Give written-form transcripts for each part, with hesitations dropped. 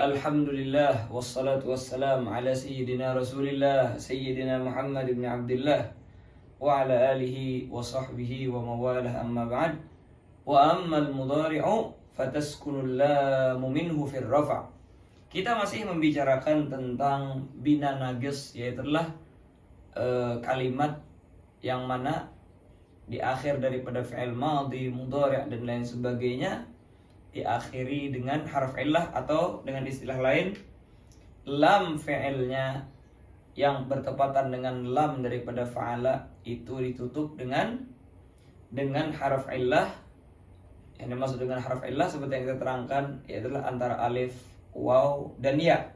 Alhamdulillah wassalatu wassalam ala sayyidina Rasulillah sayyidina Muhammad ibn Abdullah wa ala alihi wa sahbihi wa mawalah amma ba'd. Wa ammal mudhari'u fataskunul lamu minhu fir rafa'. Kita masih membicarakan tentang bina naqis, yaitu kalimat yang mana di akhir daripada fi'il madhi, mudhari' dan lain sebagainya diakhiri dengan harf illah, atau dengan istilah lain lam fi'ilnya yang bertepatan dengan lam daripada fa'ala itu ditutup dengan harf illah. Yang dimaksud dengan harf illah seperti yang kita terangkan yaitu antara alif, waw dan ya.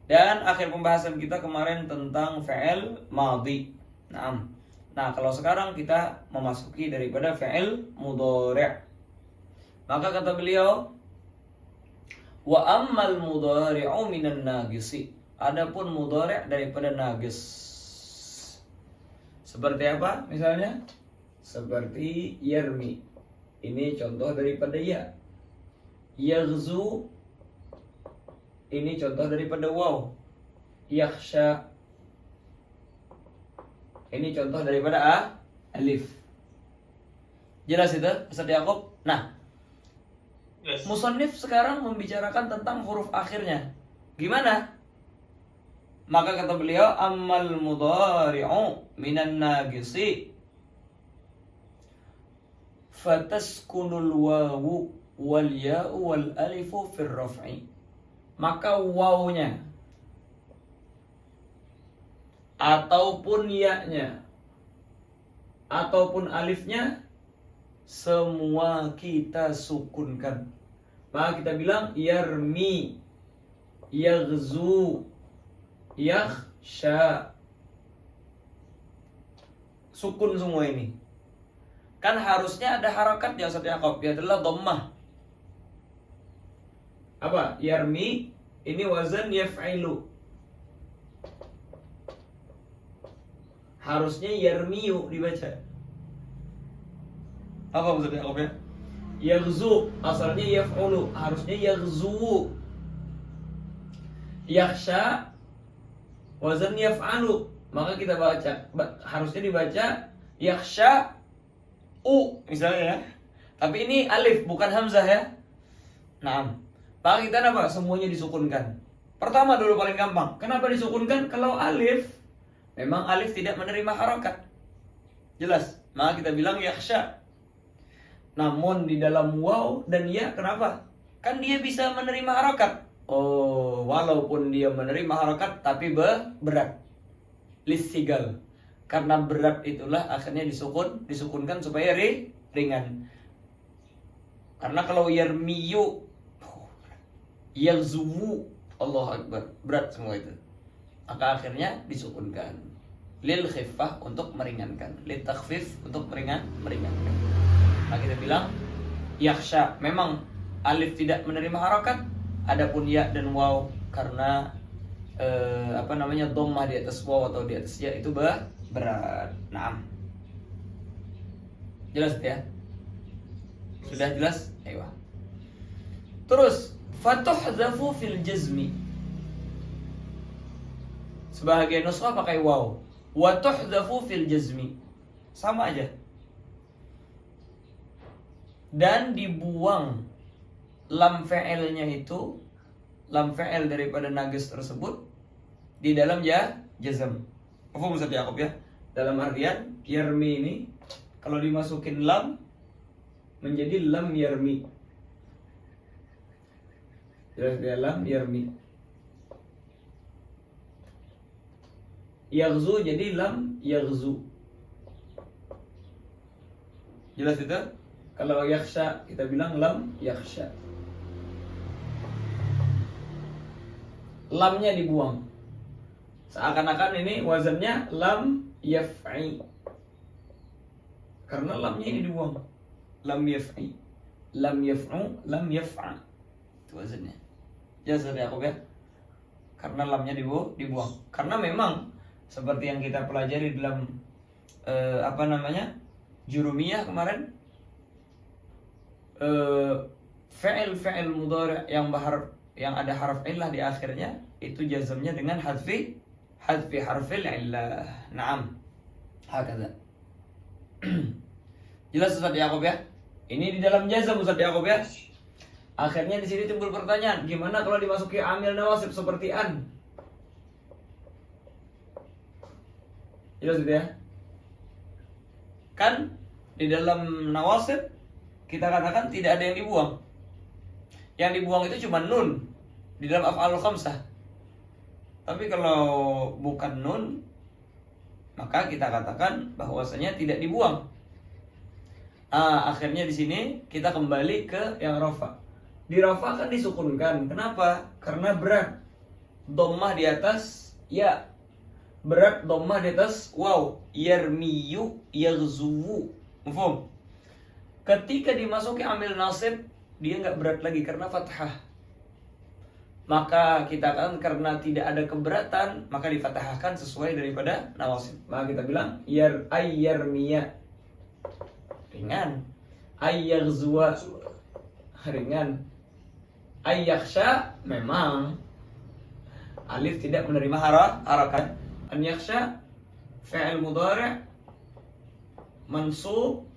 Dan akhir pembahasan kita kemarin tentang fi'il madhi. Nah, kalau sekarang kita memasuki daripada fi'il mudhari'. Maka kata beliau, wa ammal mudhari'u minan naqisi. Adapun mudhari' daripada naqis. Seperti apa misalnya? Seperti yarmi. Ini contoh daripada ya. Yaghzu. Ini contoh daripada waw. Yakhsha. Ini contoh daripada alif. Jelas itu Ustaz Yaqub? Nah, yes. Musannif sekarang membicarakan tentang huruf akhirnya. Gimana? Maka kata beliau, ammal mudhari'u minan naqisi fataskunul wawu wal ya'u wal alifu fir raf'i. Maka wawnya ataupun ya-nya ataupun alifnya semua kita sukunkan. Maka kita bilang yarmi, yaghzu, yakhsha. Sukun semua ini. Kan harusnya ada harakat ya Ustaz Yaqub, ya adalah dhammah. Apa? Yarmi ini wazan yaf'ilu. Harusnya yarmiyu dibaca. Apa maksudnya Yaqub ya? Yaghzu asalnya yaf'ulu, harusnya yaghzu. Yakhsha wazan yaf'alu, maka kita baca harusnya dibaca yakhsha misalnya ya. Tapi ini alif bukan hamzah ya. Nah, maka kita apa? Semuanya disukunkan. Pertama dulu paling gampang. Kenapa disukunkan? Kalau alif, memang alif tidak menerima harakat. Jelas. Maka kita bilang yakhsha. Namun di dalam waw dan ya, kenapa? Kan dia bisa menerima harakat. Oh, walaupun dia menerima harakat tapi berat. Lissigal. Karena berat itulah akhirnya disukunkan supaya ringan. Karena kalau yarmiyu, yaghzu, Allah Akbar, berat semua itu. Maka akhirnya disukunkan. Lil khiffah untuk meringankan, lil takhfif untuk meringankan. Nah, kita bilang yakhsha, memang alif tidak menerima harakat, adapun ya dan waw karena dhammah di atas waw atau di atas ya itu berat. Nah, jelas ya? Sudah jelas? Ayo. Terus fatuhzafu fil jazmi. Sebahagian nuskhah pakai waw. Wa tuhzafu fil jazmi. Sama aja. Dan dibuang lam fi'ilnya itu, lam fi'il daripada naqis tersebut di dalam ya jazm. Apa Ustaz Yaqub ya? Dalam artian yarmi ini kalau dimasukin lam menjadi lam yarmi. Jelas ya, lam yarmi. Yaghzu jadi lam yaghzu. Jelas itu? Kalau yakhsha kita bilang lam yakhsha. Lamnya dibuang. Seakan-akan ini wazannya lam yaf'i. Karena lamnya ini dibuang. Lam yaf'i. Lam yaf'u, lam yaf'a. Itu wazannya. Jelas ya Yaqub ya? Karena lamnya dibuang. Karena memang seperti yang kita pelajari dalam Jurumiyah kemarin, fi'il mudhari' yang yang ada harf illah di akhirnya itu jazmnya dengan hadfi harfil illah. Naam. Hakadha. Jelas Ustaz Yaqub ya? Ini di dalam jazm Ustaz Yaqub ya. Akhirnya di sini timbul pertanyaan, gimana kalau dimasuki amil nawasib seperti an? Jelas gitu ya? Kan di dalam nawasib kita katakan tidak ada yang dibuang. Yang dibuang itu cuma nun di dalam af'alul khamsah. Tapi kalau bukan nun, maka kita katakan bahwasanya tidak dibuang. Akhirnya di sini kita kembali ke yang rafa. Di rafa kan disukunkan. Kenapa? Karena berat. Dhammah di atas ya. Berat dhammah di atas waw. Yarmiyu yaghzuwu. Mafhum? Ketika dimasuki amil nasib, dia nggak berat lagi karena fathah. Maka kita kan karena tidak ada keberatan, maka difathahkan sesuai daripada nawasib. Maka kita bilang ayyarmiya, ringan. Ayyaghzuwa, ringan. Ayyakhsha, memang alif tidak menerima harakat. An yakhsha fi'il mudhari' mansub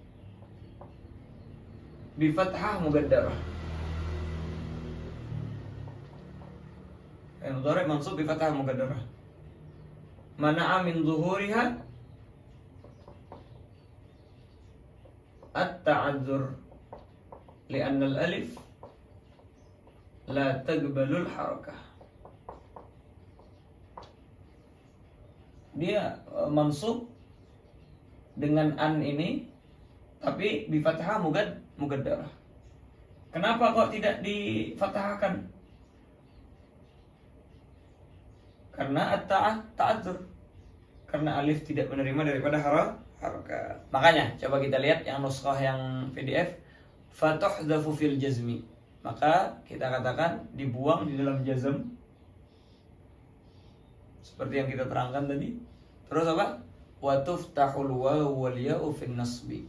bi fathah muqaddarah. Fi'il mudhari' mansub bi fathah muqaddarah. Mana'a min zuhuriha at-ta'adzur li'anna al-alif la taqbalul harakah. Dia mansub dengan an ini tapi bi fathah muqaddarah. Kenapa kok tidak difathahkan? Karena at-ta'adzur. Karena alif tidak menerima daripada harakat. Makanya coba kita lihat yang nuskhah yang PDF, fatuhdhafu fil jazmi. Maka kita katakan dibuang di dalam jazm. Seperti yang kita terangkan tadi. Terus apa? Wa tuftahul waw wal ya'u fin nasbi.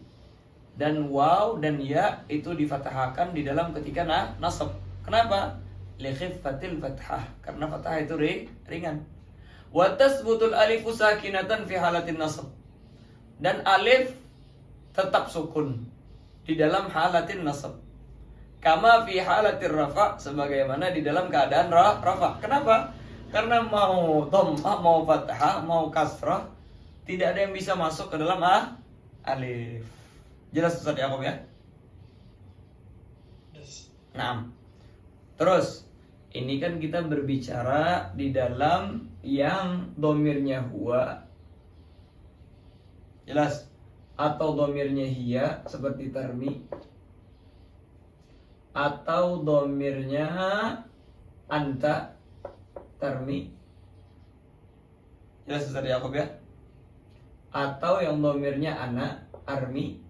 Dan waw dan ya itu difathahkan di dalam ketika nasab. Kenapa? Li khiffatil fathah. Karena fathah itu ringan. Wa tasbutul alifu sakinatan fi halatin nasab. Dan alif tetap sukun di dalam halatin nasab. Kama fi halatir rafa, sebagaimana di dalam keadaan rafa. Kenapa? Karena mau dhammah, mau fathah, mau kasrah, tidak ada yang bisa masuk ke dalam alif. Jelas Ustaz Yaqub ya? Nah, terus ini kan kita berbicara di dalam yang domirnya huwa, jelas, atau domirnya hiya seperti tarmi, atau domirnya anta tarmi, jelas Ustaz Yaqub ya? Atau yang domirnya ana armi,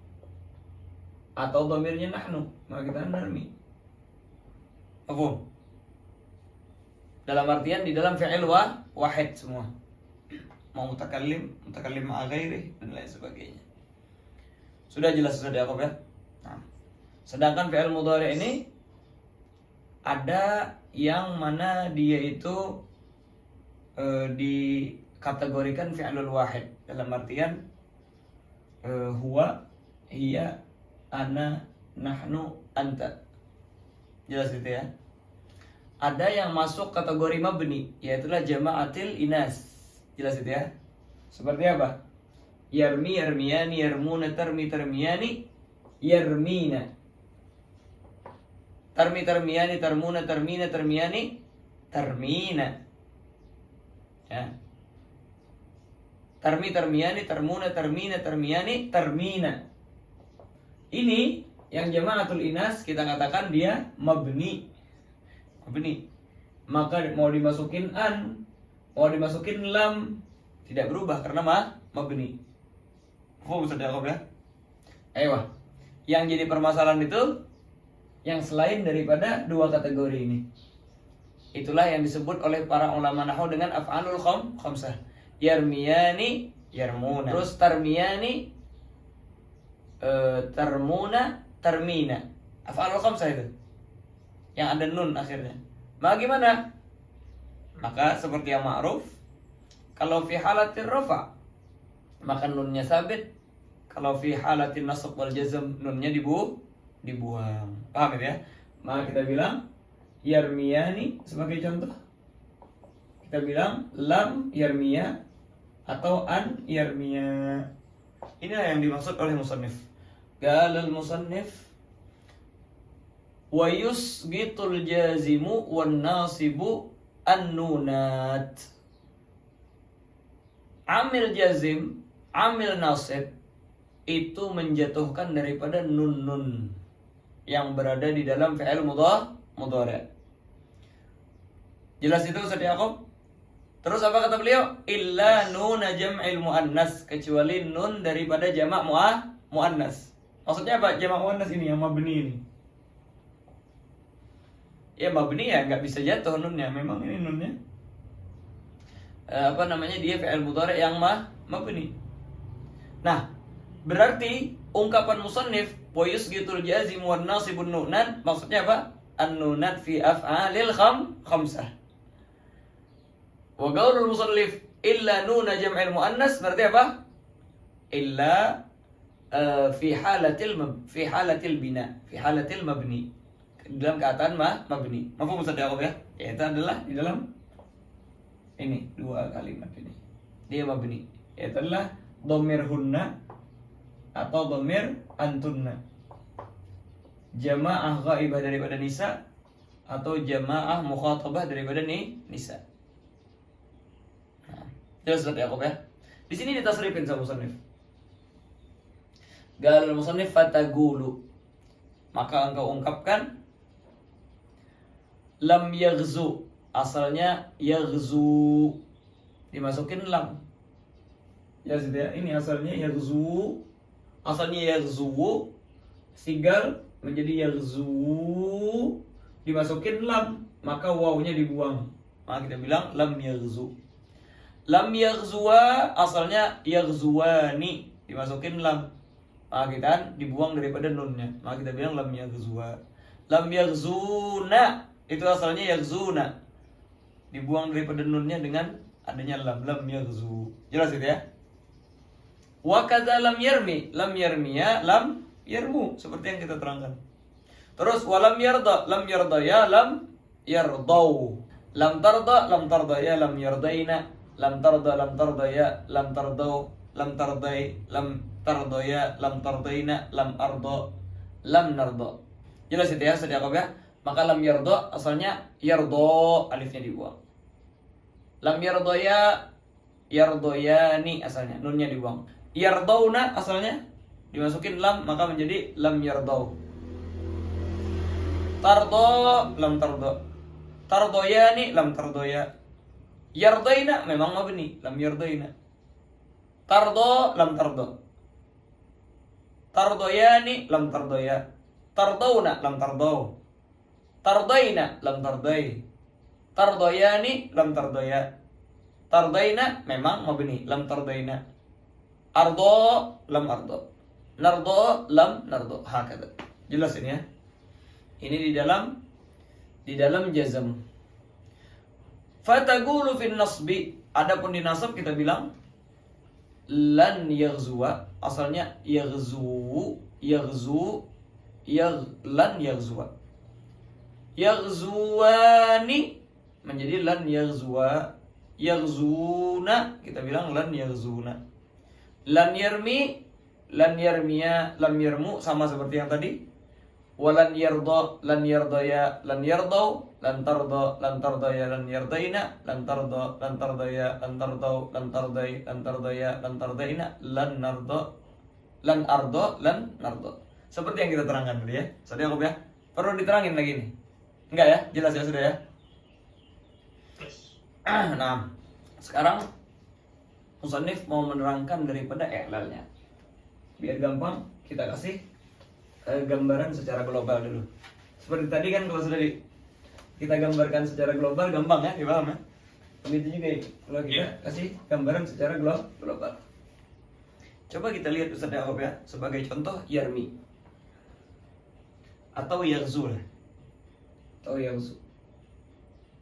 atau domirnya nahnu, maka kita narmi. Apa? Dalam artian di dalam fi'il wahid semua. Mau mutakallim ma'a ghairi dan lain sebagainya. Sudah jelas Ustaz Yaqub ya? Nah, sedangkan fi'il mudhari ini ada yang mana dia itu dikategorikan fi'lul wahid dalam artian huwa, hiya, ana, nahnu, anta. Jelas itu ya? Ada yang masuk kategori mabni, yaitulah jama'atil inas. Jelas itu ya? Seperti apa? Yarmi, yarmiyani, yarmuna, tarmi, tarmiyani, yarmina. Tarmi, tarmiyani, tarmuna, tarmina, tarmiyani, tarmina. Ya. Tarmi, tarmiyani, tarmuna, tarmina, tarmiyani, tarmina. Ini yang jama'atul inas kita katakan dia mabni. Mabni. Maka mau dimasukin an, mau dimasukin lam, tidak berubah karena mabni. Oh, Ustaz Yaqub ya? Ayo. Yang jadi permasalahan itu yang selain daripada dua kategori ini. Itulah yang disebut oleh para ulama nahwu dengan af'alul khamsah. Yarmiyani, yarmuna. Terus tarmiyani, tarmuna, tarmina. Af'alul khamsah itu yang ada nun akhirnya. Maka gimana? Maka seperti yang ma'ruf, kalau fi halatir rafa maka nunnya sabit, kalau fi halatin nasab wal jazm nunnya dibuang. Paham ya? Maka kita bilang yarmiyani sebagai contoh. Kita bilang lam yarmiya atau an yarmiya. Inilah yang dimaksud oleh musannif. Galal musannif wa yusgitul jazimu wan nasibu an-nunat. Amil jazim, amil nasib itu menjatuhkan daripada nun-nun yang berada di dalam fi'il mudhari'. Jelas itu Ustaz Yaqub? Terus apa kata beliau? Illa nun jam'il muannas, kecuali nun daripada jamak muannas. Maksudnya apa? Jamak muannas ini yang mabni ini. Ya mabni ya nggak bisa jatuh nunnya. Memang ini nunnya dia fi'il mudhari' yang mabni. Nah, berarti ungkapan musannif wa yusgitul jazim wan nasibun nunan maksudnya apa? An-nunat fi af'alil khamsah. Wa qaulul musannif illa nuna jam'il muannas berarti apa? Illa fi halatil bina, fi halatil mabni. Dalam keadaan mabni. Mafhum Ustaz Yaqub ya? Itu adalah di dalam ini dua kalimat ini. Dia mabni. Itu adalah dhamir hunna atau dhamir antunna. Jamaah ghaibah daripada nisa atau jamaah mukhatabah daripada nisa. Nah, jelas Ustaz Yaqub ya? Di sini ditasrifin sama musannif. Gal musannif fatagulu. Maka engkau ungkapkan lam yaghzu, asalnya yaghzu, dimasukin lam. Ya sudah, ini asalnya yaghzu, sigal menjadi yaghzu, dimasukin lam, maka wawunya dibuang. Maka kita bilang lam yaghzu. Lam yaghzuwa asalnya yaghzuwani, dimasukin lam, maka kita dibuang daripada nunnya. Maka kita bilang lam yaghzuwa. Lam yaghzuna itu asalnya yaghzuna, dibuang daripada nunnya dengan adanya lam yaghzu. Jelas itu ya? Wa kadza lam yarmiya lam yarmu, seperti yang kita terangkan. Terus walam yarda ya lam yardau. Lam tarda ya lam yardaina. Lam tarda ya lam tardau. Lam tardai lam tarda ya lam tardaina. Lam arda lam narda. Jelas itu ya Ustaz Yaqub ya? Maka lam yarda asalnya yardo, alifnya dibuang. Lam yardoya yardoyani asalnya, nunnya dibuang. Yardauna asalnya dimasukin lam, maka menjadi lam yardau. Tardo lam tardo. Tardoyani lam tardoya. Yardaina memang mabni, lam yardaina. Tardo lam tardo. Tardoyani lam tardoya. Tardauna lam tardau. Tardaina lam tardai. Tardoyani lam tardoya. Tardaina memang mabni, lam tardaina. Ardo lam ardo. Nardo lam nardo. Hakada. Jelas ini ya. Ini di dalam jazm. Fatagulu fin nasbi. Adapun di nasab kita bilang lan yaghzuwa, asalnya lan yaghzuwa. Yaghzuwani menjadi lan yaghzuwa. Yaghzuna kita bilang lan yaghzuna. Lan yarmi, lan yarmiya, lam yarmu sama seperti yang tadi. Walan yarda, lan yardaya, lan yardau, lan tarda, lan tardaya, lan yardaina, lan tarda, lan tardaya, lan tardau, lan tardai, lan tardaya, lan tardaina, lan narda, lan arda, lan narda. Seperti yang kita terangkan tadi ya. Sudah Yaqub ya? Perlu diterangin lagi nih? Enggak ya? Jelas ya sudah ya? Nah, sekarang musannif mau menerangkan daripada i'lalnya. Biar gampang kita kasih gambaran secara global dulu. Seperti tadi kan kalau sudah kita gambarkan secara global gampang ya, dipaham ya? Begitu juga ya, kalau kita kasih gambaran secara global. Coba kita lihat Ustaz Yaqub ya, sebagai contoh yarmi atau yaghzu.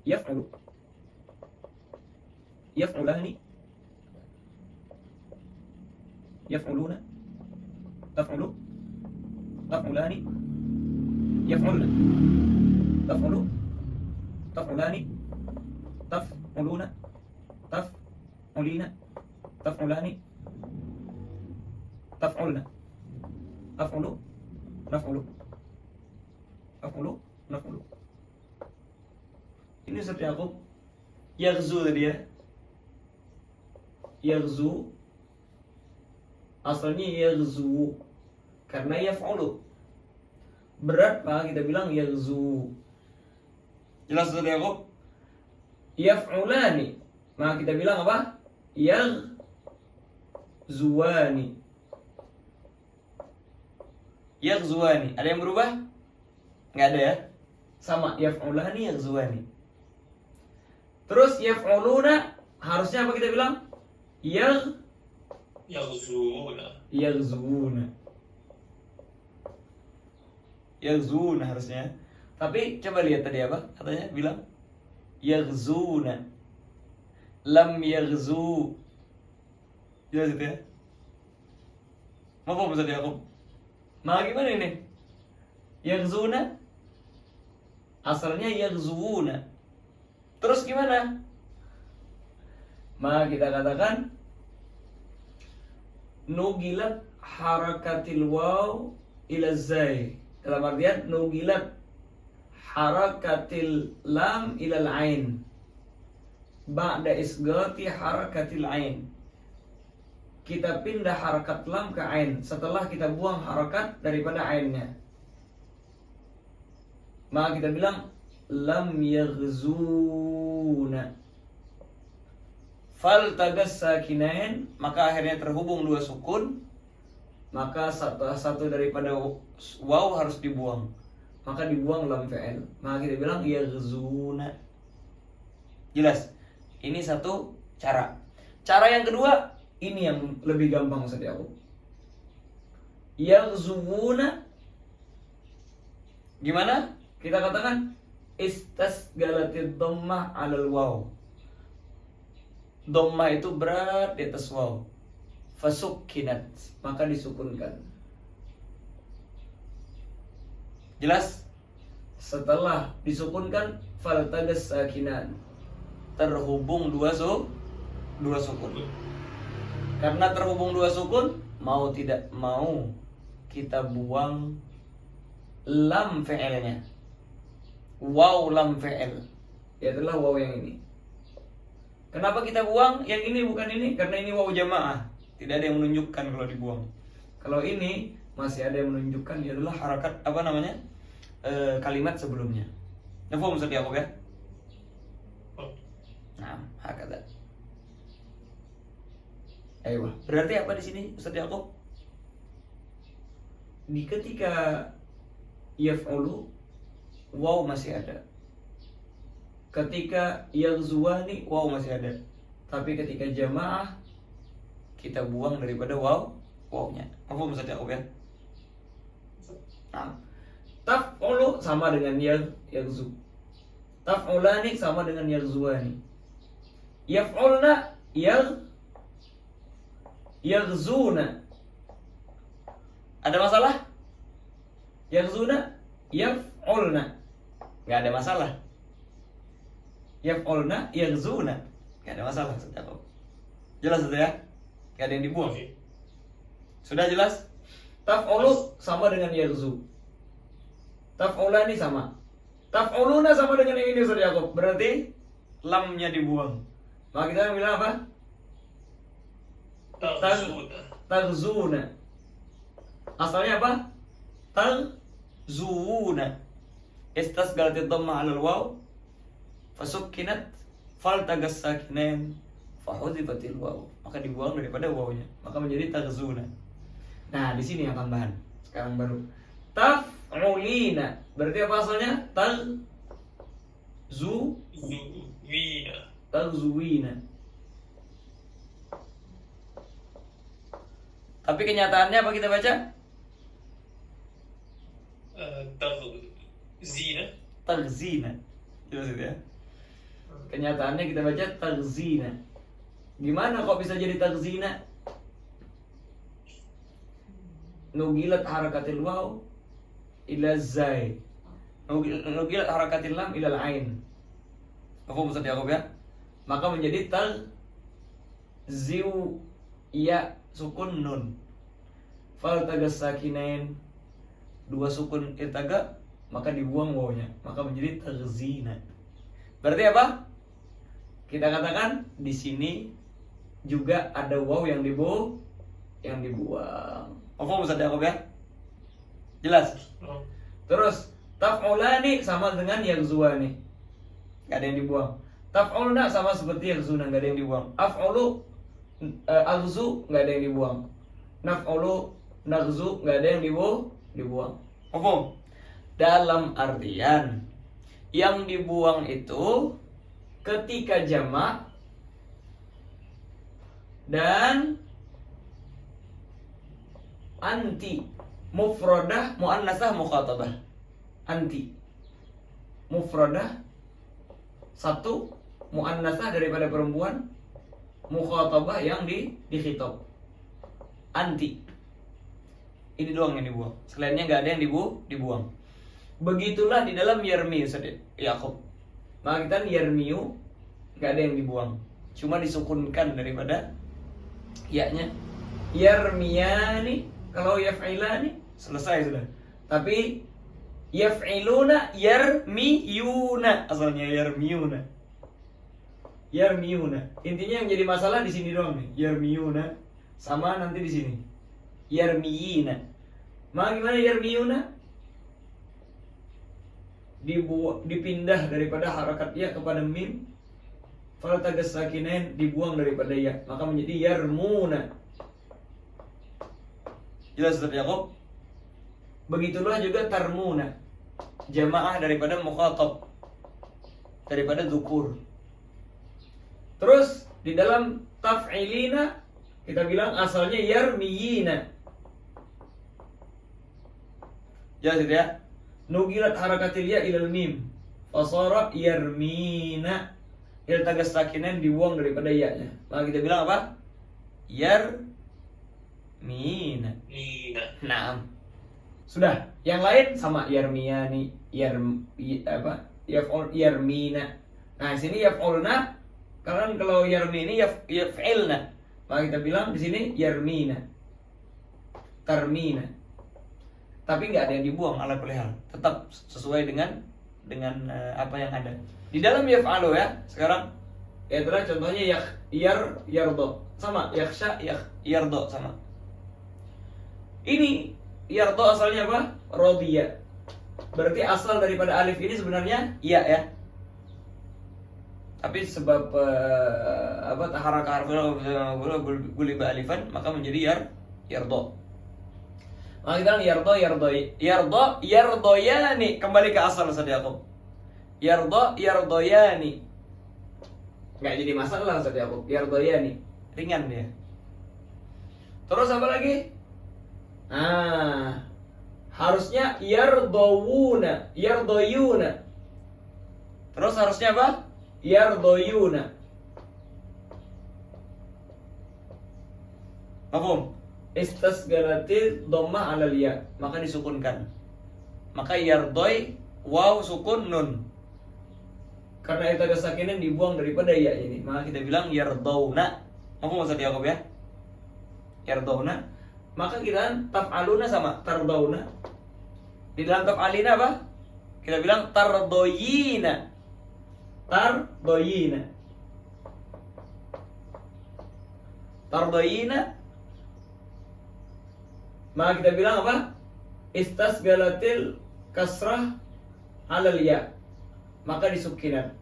Yaf'ulu. Yaf'ulani. Yaf'uluna. Taf'ulu. Taf'ulani. Yaf'ulna. Taf'ulu. Taf'ulani. Taf'uluna. Taf'ulina. Taf'ulani. Taf'ulna. Af'ulu. Naf'ulu. Af'ulu. Naf'ulu. Ini Ustaz Yaqub. Yaghzu tadi ya. Yaghzu asalnya yaghzu karena yaf'ulu. Berat maka kita bilang yaghzu. Jelas Ustaz Yaqub? Yaf'ulani maka kita bilang apa? Yaghzuwani. Yaghzuwani. Ada yang berubah? Nggak ada ya? Sama yaf'ulani yaghzuwani. Terus yaf'uluna harusnya apa kita bilang? Yaghzuna. Yaghzuna harusnya. Tapi coba lihat tadi apa? Katanya bilang yaghzuna. Lam yaghzu. Jelas itu ya? Mau apa Ustaz Yaqub? Nah gimana ini? Yaghzuna asalnya yaghzuuna. Terus gimana? Maka kita katakan nugilat harakatil waw ila zai. Dalam artian nugilat harakatil lam ila al-ain ba'da isgati harakatil ain. Kita pindah harakat lam ke ain setelah kita buang harakat daripada ainnya. Maka kita bilang lam yaghzuna. Fal tagas sakinain, maka akhirnya terhubung dua sukun, maka satu daripada waw harus dibuang. Maka dibuang lam fi'il. Maka kita bilang yaghzuna. Jelas? Ini satu cara. Cara yang kedua, ini yang lebih gampang Ustaz Yaqub. Yaghzuna. Gimana? Kita katakan istasgalatid dhammah 'alal waw. Dhammah itu berat di atas waw. Fasukkinat, maka disukunkan. Jelas? Setelah disukunkan faltagas sakinan. Terhubung dua sukun. Karena terhubung dua sukun, mau tidak mau kita buang lam fi'ilnya. Waw lam fi'il. Ya adalah waw yang ini. Kenapa kita buang yang ini bukan ini? Karena ini waw jamaah. Tidak ada yang menunjukkan kalau dibuang. Kalau ini masih ada yang menunjukkan, dia adalah harakat apa namanya? Kalimat sebelumnya. Nafhum Ustaz Yaqub ya? Nah, hakada. Ayo, berarti apa di sini Ustaz Yaqub? Di ketika yaf'ulu waw masih ada. Ketika yaghzuwani waw masih ada. Tapi ketika jamaah kita buang daripada wawnya. Apa Ustaz Yaqub ya? Nah, taf'ulu sama dengan yaghzu. Taf'ulani sama dengan yaghzuwani. Yaf'ulna yaghzuna. Ada masalah? Yaghzuna, yaf'ulna. Enggak ada masalah. Yaf'ulna, yaghzuna. Enggak ada masalah, Ustaz Yaqub. Jelas itu ya? Enggak ada yang dibuang. Sudah jelas? Taf'ulu sama dengan yaghzu. Taf'ulani sama. Taf'uluna sama dengan yang ini Ustaz Yaqub. Berarti lamnya dibuang. Maka kita bilang apa? Taghzuna. Asalnya apa? Taghzuna. Istasgalatid dhamma 'alal waw fasukkinat faltagas sakinain fahudzifatil waw. Maka dibuang daripada wawnya. Maka menjadi taghzuna. Nah, di sini yang tambahan. Sekarang baru taf'ulina. Berarti apa asalnya? Taghzuwina. Tapi kenyataannya apa kita baca? Taghzina. Jelas itu ya. kenyataannya kita baca taghzina. Gimana kok bisa jadi taghzina? Nugilat harakatil waw ila zai, nugilat harakatil lam ila ain. Apa Ustaz Yaqub ya? Maka menjadi ziu ya sukun nun. Fal tagas sakinain, dua sukun irtaga, maka dibuang wawnya, maka menjadi taghzina. Berarti apa? Kita katakan di sini juga ada waw yang dibuang. Apa Ustaz Yaqub ya? Jelas? Terus taf'ulani sama dengan yaghzuani, gak ada yang dibuang. Taf'ulna sama seperti yaghzuna, gak ada yang dibuang. Af'ulu aghzu, gak ada yang dibuang. Naf'ulu naghzu, gak ada yang dibuang. Apa? Dalam artian yang dibuang itu ketika jamak dan anti, mufradah muannasah mukhatabah. Anti mufradah satu, muannasah daripada perempuan, mukhatabah yang dikhitab. Anti. Ini doang yang dibuang. Selainnya nggak ada yang dibuang. Begitulah di dalam yarmi Ustaz Yaqub. Maka kita yarmiu nggak ada yang dibuang. Cuma disukunkan daripada ya-nya. Yarmiyani, kalau yaf'ilani selesai sudah. Tapi yaf'iluna yarmiyuna, asalnya yarmiyuna. Intinya yang jadi masalah di sini doang nih. Yarmiyuna sama nanti di sini. Yarmiyina. Maka gimana yarmiyuna? Dipindah daripada harakat ya kepada mim. Fal tagas sakinain, dibuang daripada ya, maka menjadi yarmuna. Jelas Ustaz Yaqub? Begitulah juga tarmuna, jamaah daripada mukhatab, daripada zukur. Terus di dalam taf'ilina kita bilang asalnya yarmiyina. Jelas ya? Nugilat harakatil ya ilal mim, fasara yarmina. Iltagas sakinain, dibuang daripada ya-nya. Maka kita bilang apa? Yarmina. Naam. Sudah. Yang lain sama yarmiyani, yarmina. Nah, sini yaf'ulna. Karena kalau yarmini yaf'ilna. Maka kita bilang di sini yarmina. Tarmina. Tapi nggak ada yang dibuang ala kulli hal. Tetap sesuai dengan apa yang ada. Di dalam yaf'alu ya, sekarang ya adalah contohnya yardo sama, yakhsha yardo sama. Ini yardo asalnya apa? Rodiya. Berarti asal daripada alif ini sebenarnya ya. Tapi sebab taharaka harful guliba alifan, maka menjadi yardo. Maka kita bilang yardoyani, kembali ke asal Ustaz Yaqub. Yardoyani. Enggak jadi masalah Ustaz Yaqub. Yardoyani, ringan dia. Terus apa lagi? Harusnya yardoyuna. Terus harusnya apa? Yardoyuna. Mafhum? Istasgalatil dhammah 'alal ya, maka disukunkan. Maka yardoy waw sukun nun. Karena itu ada sakinin dibuang daripada ya ini, maka kita bilang yardauna. Apa maksud Yaqub ya? Yardauna. Maka kita taf'aluna sama tardauna. Di dalam taf'alina apa? Kita bilang tardoyina. Tardoyina. Maka kita bilang apa? Istasgalatil kasrah 'alal ya, maka disukinan.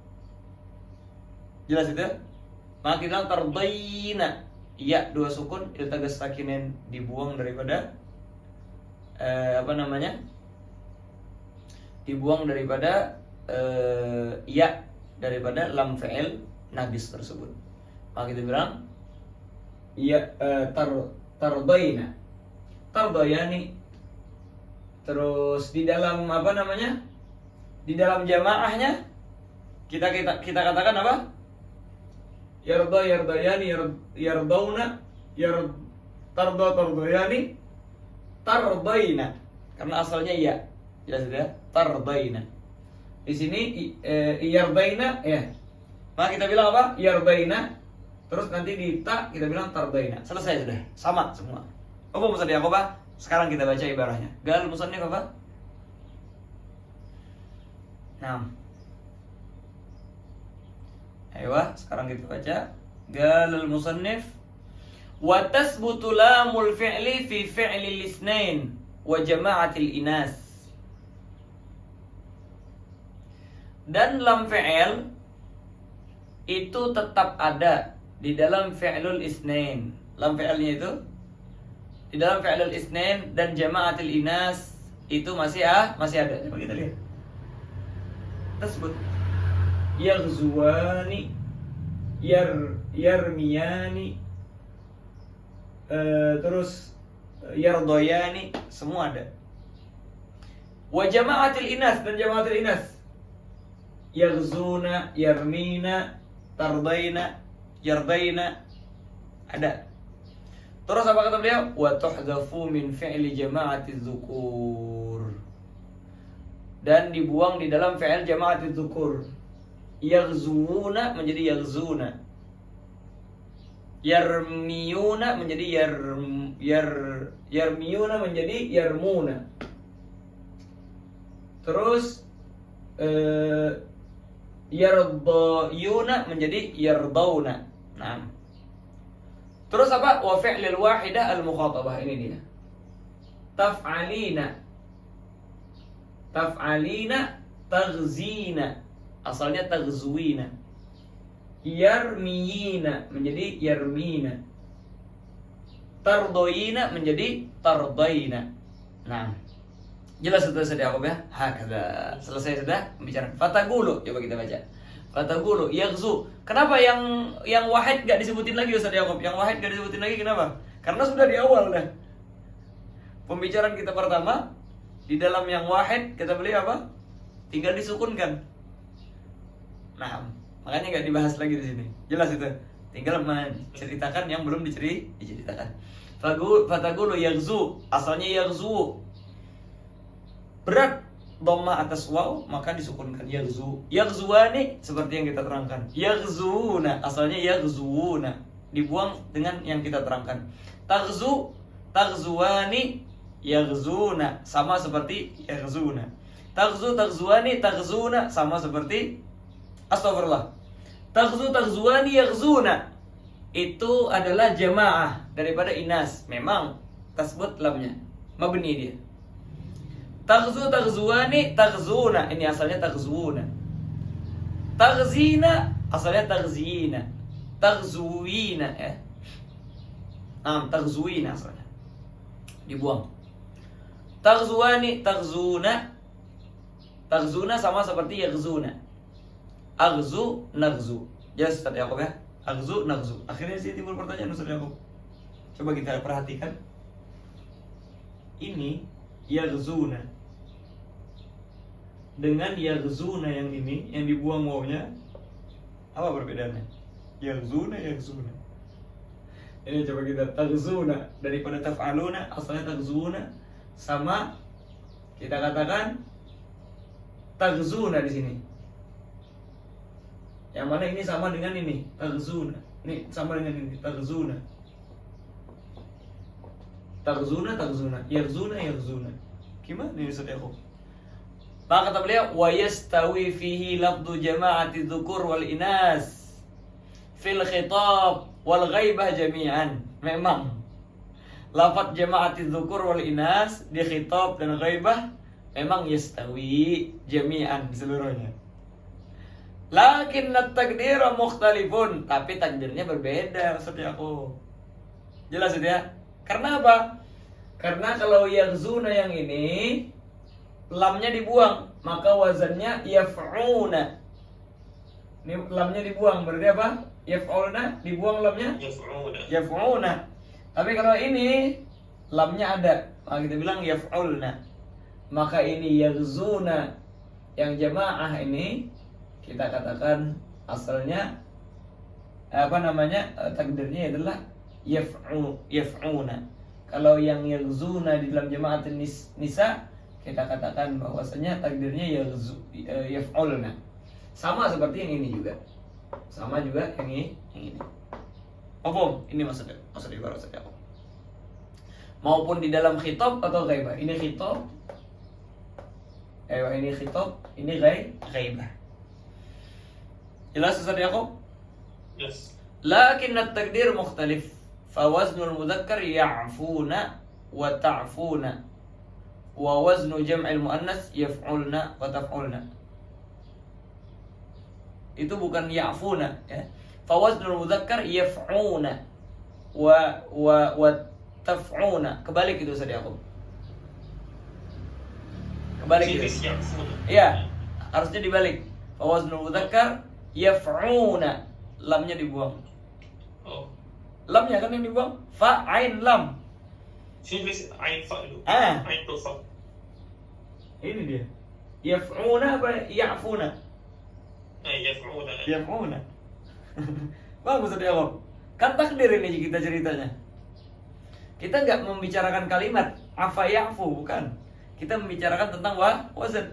Jelas itu? Maka kita bilang tardayna, ya dua sukun, iltagas sakinin, dibuang daripada dibuang daripada ya, daripada lam fi'il naqis tersebut. Maka kita bilang ya tardayani. Terus di dalam di dalam jamaahnya kita katakan apa? Yardayani, yardawna, tardayani, tardayna. Karena asalnya ya. Jelas ya? Tardayna. Di sini yardayna ya. Maka kita bilang apa? Yardayna. Terus nanti di ta kita bilang tardayna. Selesai sudah. Sama semua. Apa Ustaz Yaqub? Sekarang kita baca ibarahnya. Gal musannif apa? Nah. Ayo, sekarang kita baca. Galal musannif wa tasbutu lamul fi'li fi fi'li al-itsnain wa jama'atil inas. Dan lam fi'il itu tetap ada di dalam fi'lul itsnain. Lam fi'ilnya itu di dalam fi'lul itsnain dan jama'atil inas itu masih ada. Coba kita lihat. Tasbut yaghzuwani, yarmiyani, terus yardoyani, semua ada. Wa jama'atil inas dan jama'atil inas, yaghzuna, yarmina, tardayna, yardaina, ada. Terus apa kata beliau? Wa tuhzafu min fi'li jama'atiz dzukur, dan dibuang di dalam fi'il jama'atiz dzukur. Yaghzuuna menjadi yaghzuna, yarmiyuna menjadi yarmiyuna menjadi yarmuna. Terus yardayuna menjadi yardawna. Nah. Terus apa? Wa fi'lil wahidah al-mukhatabah, ini dia. Taf'alina, taghzina, asalnya taghzuina. Yarmiyina menjadi yarmina. Tardoyina menjadi tardayna. Nah, jelas sudah Yaqub ya? Hakada. Selesai sudah pembicaraan. Fatagulu, coba kita baca. Fatagulu yaghzu. Kenapa yang wahid enggak disebutin lagi Ustaz Yaqub? Yang wahid enggak disebutin lagi kenapa? Karena sudah di awal dah. Pembicaraan kita pertama di dalam yang wahid kita beli apa? Tinggal disukunkan. Nah, makanya nggak dibahas lagi di sini. Jelas itu. Tinggal menceritakan yang belum diceritakan. Fatagulu yaghzu, asalnya yaghzu. Berat dhammah atas waw, maka disukunkan yaghzu. Yaghzuwani seperti yang kita terangkan. Yaghzuna, asalnya yaghzuuna. Dibuang dengan yang kita terangkan. Taghzuwani, yaghzuna, sama seperti yaghzuna. Taghzuwani, taghzuna, sama seperti astagfirullah. Taghzuwani, yaghzuna. Itu adalah jamaah daripada inas. Memang tasbut lamnya mabni dia. Taghzuwani, taghzuna, ini asalnya taghzuna. Taghzina, asalnya taghzina. Taghzuwina ya. Taghzuwina asalnya. Dibuang. Taghzuwani, taghzuna. Taghzuna sama seperti yaghzuna. Aghzu, naghzu. Jelas Ustaz Yaqub ya? Aghzu, naghzu. Akhirnya sih timbul pertanyaan Ustaz Yaqub. Coba kita perhatikan. Ini yaghzuna dengan yaghzuna yang ini, yang dibuang wawnya, apa perbedaannya? Yaghzuna. Ini coba kita taghzuna daripada taf'aluna, asalnya taghzuna, sama kita katakan taghzuna di sini. Yang mana ini sama dengan ini, taghzuna. Ini sama dengan ini, taghzuna. Yaghzuna. Gimana ini Ustaz Yaqub? Maka kata beliau, wa yastawi fihi lafdhu jama'ati dzukur wal inas fil khitab wal ghaibah jami'an. Memang lafaz jama'ati dzukur wal inas di khitab dan ghaibah memang yastawi jami'an seluruhnya. Lakin at-taqdiru mukhtalifun, tapi takdirnya berbeda Ustaz Yaqub. Jelas itu ya? Karena apa? Karena kalau yaghzuna yang ini lamnya dibuang, maka wazannya yaf'una. Ini lamnya dibuang, berarti apa? Yaf'una, dibuang lamnya? Yaf'una. Tapi kalau ini lamnya ada, maka kita bilang yaf'ulna. Maka ini yaghzuna yang jamaah ini kita katakan asalnya takdirnya adalah yaf'una. Kalau yang yaghzuna di dalam jamaat nisa, kita katakan bahwasanya takdirnya yaf'ulna. Sama seperti yang ini juga. Sama juga yang ini. Apa? Ini maksudnya ibarat saja. Maupun di dalam khitab atau ghaibah. Ini khitab. Ini khitab, ini ghaibah. Jelas Ustaz Yaqub? Yes. Lakin at-takdir mukhtalif. Fawaznul mudzakkar ya'funa wa ta'funa. Wa waznu jam'il muannas yaf'ulna wa taf'ulna. Itu bukan ya'funa ya. Fawaznul mudzakkar yaf'una wa taf'una. Kebalik itu Ustaz Yaqub. Kebalik itu. Iya, harusnya dibalik. Fawaznul mudzakkar yaf'una. Lamnya dibuang. Oh. Lamnya kan yang dibuang. Fa ain lam. Sini ain fa dulu. Ain tu fa. Ini dia. Yaf'una apa ya'funa? Yaf'una. Yaf'una. Bagus tadi Om. Kan takdir ini kita ceritanya. Kita nggak membicarakan kalimat afa ya'fu, bukan. Kita membicarakan tentang wazan.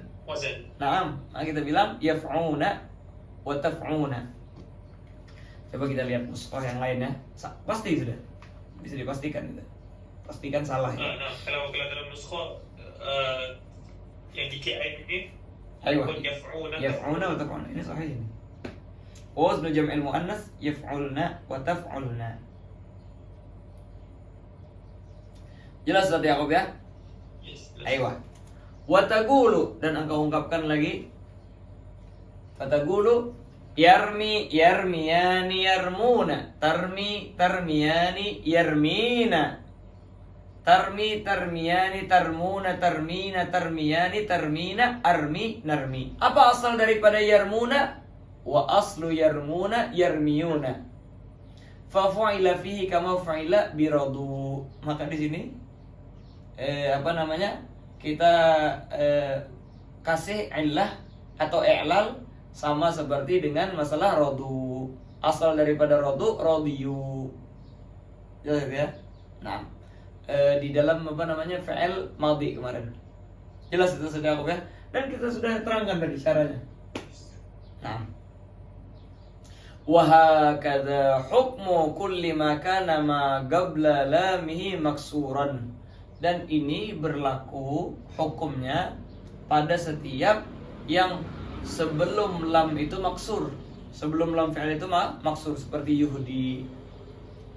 Nah, kita bilang yaf'una wa taf'una. Coba kita lihat mushaf yang lainnya. Pasti sudah. Bisa dipastikan itu. Pastikan salah ya. Kalau dalam nuskha yang di KI ini yaf'una wa taf'una. Ini sahih ini. Waznu jam'il muannas yaf'ulna wa taf'ulna. Jelas Ustaz Yaqub ya? Yes. Aywa. Wa taqulu, dan engkau ungkapkan lagi. Fataqulu yarmiyani yarmuna, tarmiyani yarmina, tarmiyani tarmuna, tarmiyani tarmina, narmi. Apa asal daripada yarmuna? Wa aslu yarmuna yarmiyuna. Fa fu'ila fihi kama fu'ila biradu. Maka di sini kita kasih illah atau i'lal sama seperti dengan masalah rodu. Asal daripada rodu, rodiyu. Jelas ya? Nah, di dalam fi'il madhi kemarin. Jelas itu sudah aku ya. Dan kita sudah terangkan tadi caranya. Nah, wa hakadha hukmu kulli ma kana ma qabla lamihi maksuran. Dan ini berlaku hukumnya pada setiap yang sebelum lam itu maksur. Sebelum lam fi'il itu maksur, seperti yuhdi,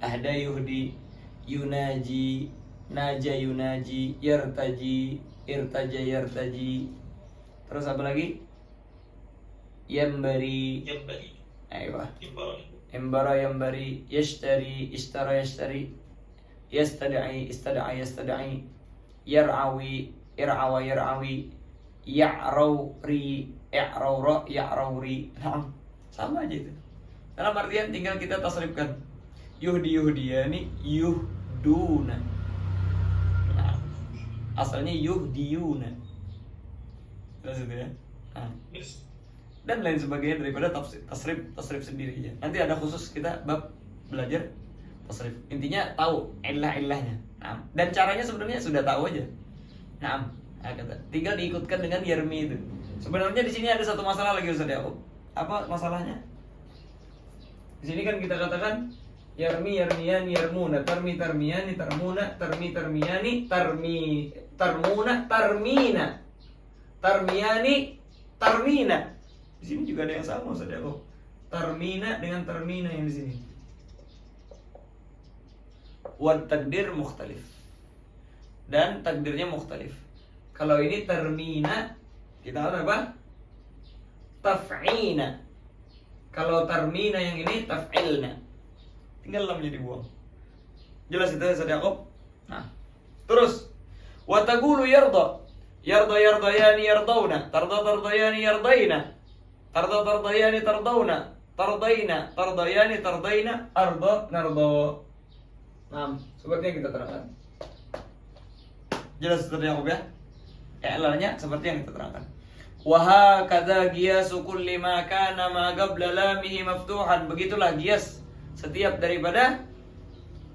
ahda yuhdi, yunaji, naja yunaji, yartaji, irtaja yartaji. Terus apa lagi? Yambari. Aywa. Yambara yambari, yashtari, ishtara yashtari, yastad'i, istad'a yastad'i, yar'awi, ir'awa yar'awi, ya'rawri, i'rawra, ya'rawri. Nah, sama aja itu. Dalam artian tinggal kita tasrifkan. Yuhdi yuhdiyani yuhduna. Nah, asalnya yuhdiyuna. Terus itu ya. Nah. Dan lain sebagainya daripada tasrif sendirinya. Nanti ada khusus kita bab belajar tasrif. Intinya tahu illah-illahnya. Nah, dan caranya sebenarnya sudah tahu aja. Nah, tinggal diikutkan dengan yarmi itu. Sebenarnya di sini ada satu masalah lagi Ustaz Yaqub. Apa masalahnya? Di sini kan kita katakan yarmi yarmiyan yarmuna, tarmi tarmiyani tarmuna, tarmi tarmiyani tarmuna tarmina, tarmiyani tarmina. Di sini juga ada yang sama Ustaz Yaqub. Tarmina dengan tarmina yang di sini. Wa takdir mukhtalif. Dan takdirnya mukhtalif. Kalau ini tarmina, kita katakan apa? Taf'ina. Kalau tarmina yang ini taf'ilna. Tinggal lamnya dibuang. Jelas itu Ustaz Yaqub? Nah, terus wa taqulu yarda. Yarda yardayani yardawna. Tarda tardayani yardaina. Tarda tardayani tardawna. Tardaina tardayani tardaina. Arda narda. Nah, seperti yang kita terangkan. Jelas Ustaz Yaqub ya? I'lalnya seperti yang kita terangkan. Wa hakadha qiyasu kulli ma kana ma qabla lamihi maftuhan. Begitulah qiyas setiap daripada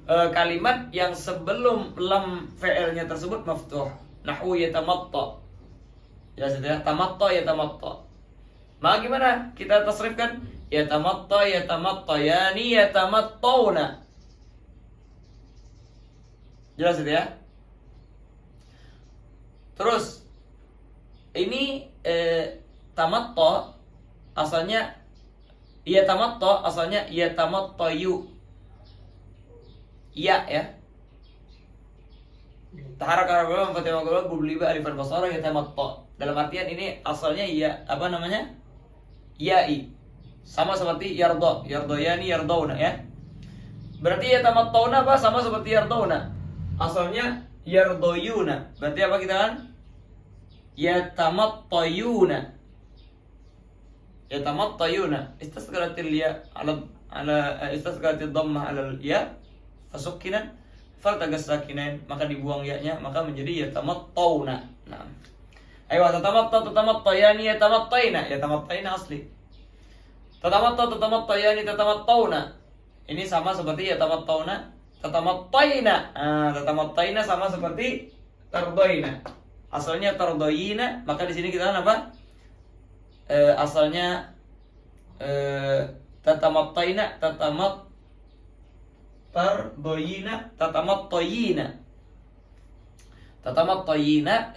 kalimat yang sebelum lam fi'ilnya tersebut maftuh. Nahwu yatamatta. Jelas itu ya, tamatta yatamatta. Maka gimana kita tasrifkan? Yatamatta yatamattayani yatamattawna. Jelas itu ya. Terus ini tamatta asalnya yatamatta asalnya yatamattayu. Ya. Taharak arabul fatihah qulub bubliba alifan basara yatamatta. Dalam artian ini asalnya ya apa namanya? Ya'i. Sama seperti yarda, yardayani yardawna ya. Berarti yatamattawna apa? Sama seperti yardawna. Asalnya yardayuna. Berarti apa kita kan? Yatamattayuna. Yatamattayuna. Istasgharatil ya ala istasgharatil dhammah ala ya fasukkinan faltagas sakinain, maka dibuang ya-nya maka menjadi yatamattawna. Nah. Ayo tatamattayani yatamattayna asli. Tatamattayani tatamattawna. Ini sama seperti yatamattawna tatamattayna. Tatamattayna sama seperti tardayna. Asalnya tardayina, maka di sini kita apa? Asalnya tatamattayna tardayina tatamattayina. Tatamattayina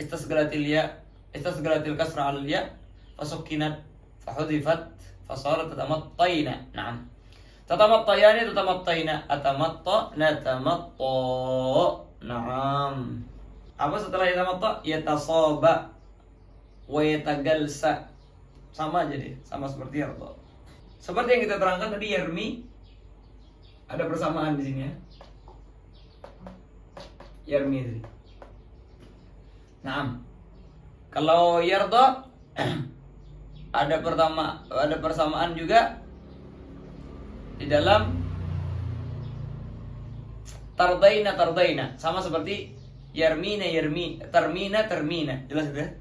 istasgharatil kasra al ya fasukkinat fahudifat fasarat tatamattayna. Naam. Tatamattayani tatamattayna atamatta natamatta. Naam. Apa setelah yatamatta? Yatasaba wa yatagalsa. Sama aja deh, sama seperti yarda. Seperti yang kita terangkan tadi yarmi ada persamaan di sini ya. Yarmi tadi. Naam. Kalau yarda ada persamaan juga di dalam tardaina sama seperti yarmina termina. Jelas itu ya?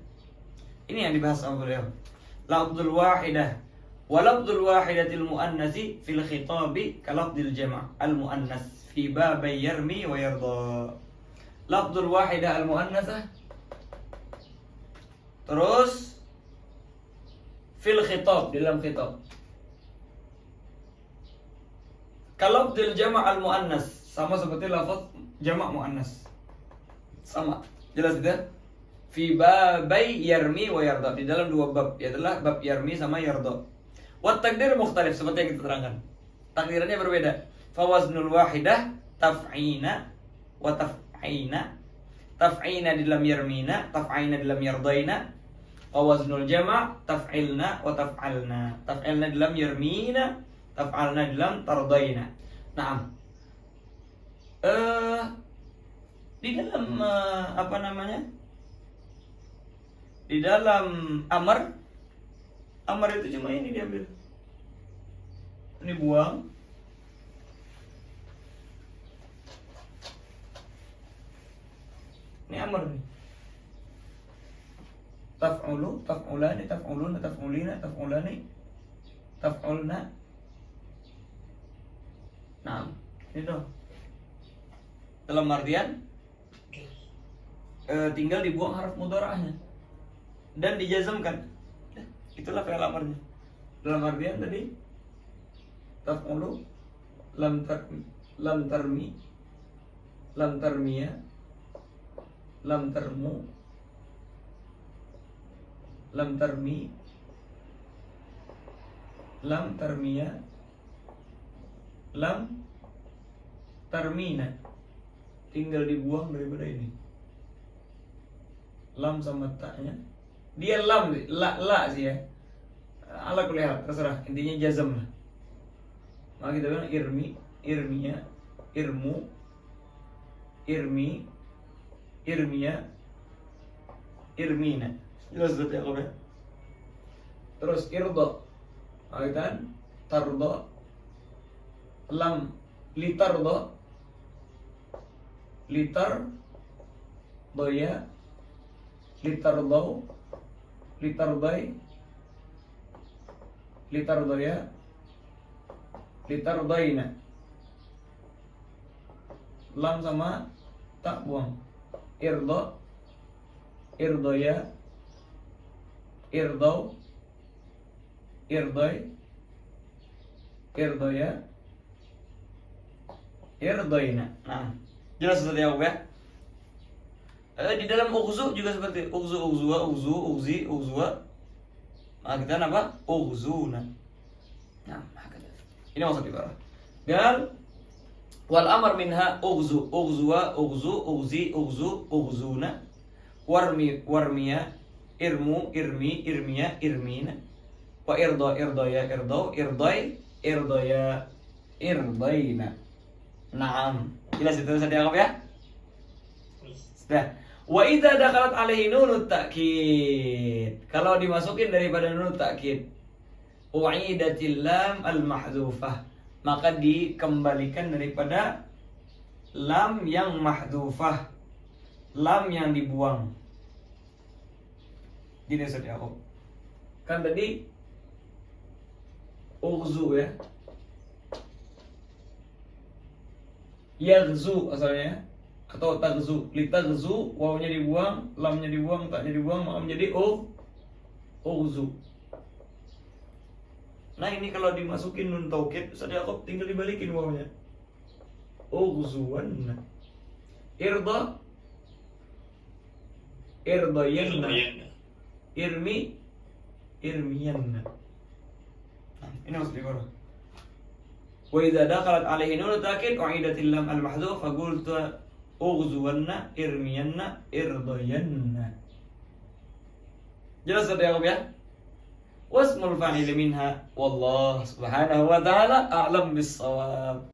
Ini yang dibahas sama beliau. Lafdzul wahidah wa lafdzul wahidatil muannasi fil khitabi ka lafdzil jama' al muannas fi babai yarmi wa yarda. Lafdzul wahidah al muannasah terus fil khitab, dalam khitab. Kalau lafdzul jama' al muannas sama seperti lafaz jama' muannas. Sama. Jelas tidak? Fi babai yarmi wa yarda. Di dalam dua bab, adalah bab yarmi sama yarda. Wa takdir mukhtalif seperti yang kita terangkan. Takdirannya berbeda. Fawaznul wahidah taf'ina wa taf'ina. Taf'ina di dalam yarmina, taf'ina di dalam yardaina. Fawaznul jama' taf'ilna wa taf'alna. Taf'ilna di dalam yarmina, taf'alna di dalam tardaina. Naam. Di dalam apa namanya? Di dalam amar itu cuma ini diambil. Ini buang. Ini amar nih. Taf'ulu, taf'ulani, taf'uluna, taf'ulina, taf'ulani, taf'ulna. Nah, itu. Dalam artian tinggal dibuang harf mudhara'ahnya dan dijazamkan. Itulah fi'il amarnya. Dalam artian tadi taf'ulu lam tarmi lam tarmiya lam tarmu lam tarmi lam tarmiya lam tarmina. Tinggal dibuang daripada ini lam sama taknya. Dia lam la sih ya. Ala kulihat terserah, intinya jazam lah. Maka kita bilang irmi, irmiya, irmu, irmi, irmiya, irmina. Jelas betul ya kawan. Terus irda, kan tarda, lam litarda, litar, doya, litardau, litardai, litardaya, litardaina. Lam sama tak buang. Irda, irdaya, irdau, irdai, irdaya, irdaina. Nah, jelas seperti apa ya? Di dalam ughzu juga seperti ughzu, ughzuwa, ughzu, ughzi, ughzuwa. Nah, kita apa? Ughzuna. Nah, ini maksud ibarah. Dan wal amr minha ughzu, ughzuwa, ughzu, ughzi, ughzu, ughzuna. Warmi, warmiya, irmu, irmi, irmiya, irmina. Wa irda, irdaya, irdau, irdai, irdaya, irdaina. Naam. Jelas itu sudah dianggap ya? Sudah. Wa idza dakhalat alaihi nunut ta'kid. Kalau dimasukin daripada nunut ta'kid, u'idatil lam al-mahdhufah, maka dikembalikan daripada lam yang mahdhufah, lam yang dibuang. Gini Ustaz Yaqub. Kan tadi ughzu ya. Yaghzu asalnya atau taghzu, litaghzu, wawnya dibuang, lamnya dibuang, taknya dibuang, maka menjadi ughzu. Nah, ini kalau dimasukin nun taukid, Ustaz Yaqub tinggal dibalikin wawnya. Ughzuwanna. Irda, irdayanna. Irmi, irmiyanna. Nah, ini maksud ibarah. Wa idza dakhalat alaihi nun ta'kid u'idatil lam al-mahdhuf fa qultu ughzuwanna, irmiyanna, irdayanna. Jelas sudah ya? Wasmul fa'il minha wallahu subhanahu wa ta'ala a'lam bis-shawab.